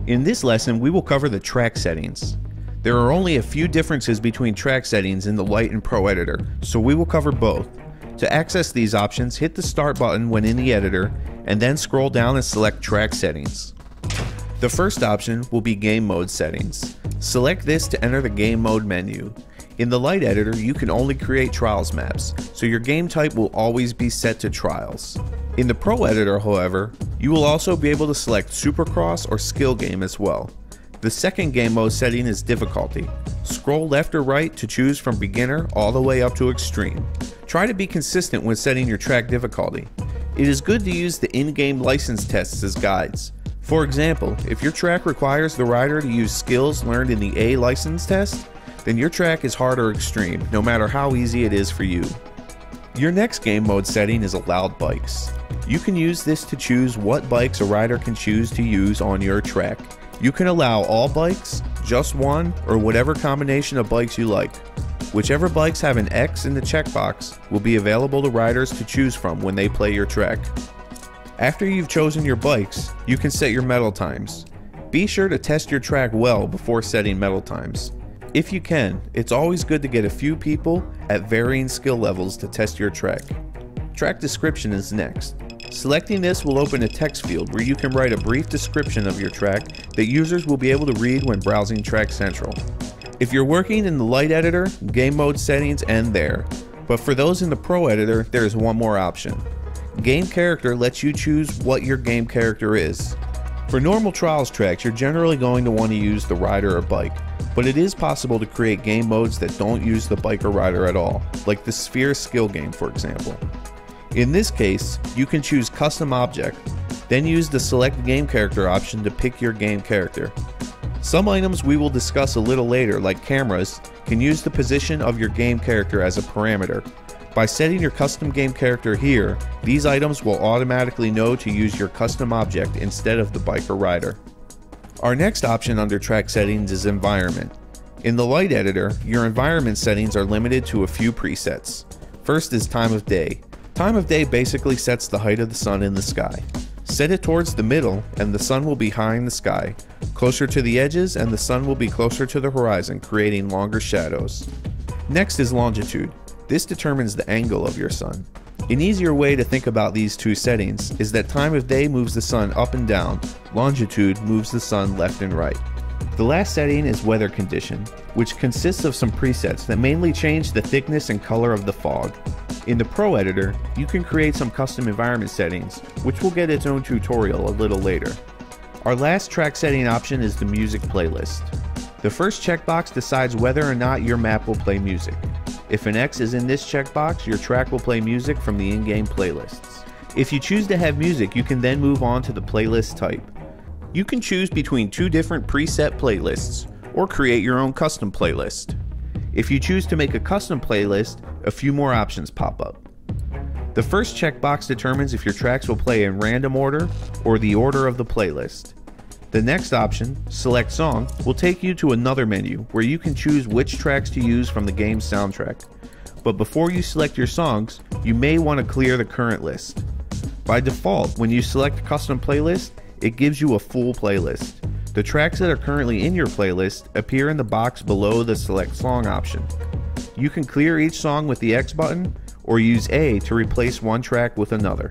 In this lesson, we will cover the track settings. There are only a few differences between track settings in the Lite and Pro editor, so we will cover both. To access these options, hit the Start button when in the editor, and then scroll down and select Track Settings. The first option will be Game Mode Settings. Select this to enter the Game Mode menu. In the Lite editor, you can only create Trials maps, so your game type will always be set to Trials. In the Pro editor, however, you will also be able to select Supercross or Skill Game as well. The second game mode setting is Difficulty. Scroll left or right to choose from Beginner all the way up to Extreme. Try to be consistent when setting your track difficulty. It is good to use the in-game license tests as guides. For example, if your track requires the rider to use skills learned in the A license test, then your track is hard or extreme, no matter how easy it is for you. Your next game mode setting is Allowed Bikes. You can use this to choose what bikes a rider can choose to use on your track. You can allow all bikes, just one, or whatever combination of bikes you like. Whichever bikes have an X in the checkbox will be available to riders to choose from when they play your track. After you've chosen your bikes, you can set your medal times. Be sure to test your track well before setting medal times. If you can, it's always good to get a few people at varying skill levels to test your track. Track description is next. Selecting this will open a text field where you can write a brief description of your track that users will be able to read when browsing Track Central. If you're working in the Lite editor, game mode settings end there, but for those in the Pro editor, there is one more option. Game Character lets you choose what your game character is. For normal Trials tracks, you're generally going to want to use the rider or bike, but it is possible to create game modes that don't use the bike or rider at all, like the Sphere Skill Game for example. In this case, you can choose Custom Object, then use the Select Game Character option to pick your game character. Some items we will discuss a little later, like cameras, can use the position of your game character as a parameter. By setting your custom game character here, these items will automatically know to use your custom object instead of the bike or rider. Our next option under track settings is Environment. In the Lite editor, your environment settings are limited to a few presets. First is Time of Day. Time of day basically sets the height of the sun in the sky. Set it towards the middle and the sun will be high in the sky, closer to the edges and the sun will be closer to the horizon, creating longer shadows. Next is Longitude. This determines the angle of your sun. An easier way to think about these two settings is that time of day moves the sun up and down, longitude moves the sun left and right. The last setting is Weather Condition, which consists of some presets that mainly change the thickness and color of the fog. In the Pro editor, you can create some custom environment settings, which will get its own tutorial a little later. Our last track setting option is the Music Playlist. The first checkbox decides whether or not your map will play music. If an X is in this checkbox, your track will play music from the in-game playlists. If you choose to have music, you can then move on to the playlist type. You can choose between two different preset playlists, or create your own custom playlist. If you choose to make a custom playlist, a few more options pop up. The first checkbox determines if your tracks will play in random order or the order of the playlist. The next option, Select Song, will take you to another menu where you can choose which tracks to use from the game's soundtrack. But before you select your songs, you may want to clear the current list. By default, when you select Custom Playlist, it gives you a full playlist. The tracks that are currently in your playlist appear in the box below the Select Song option. You can clear each song with the X button or use A to replace one track with another.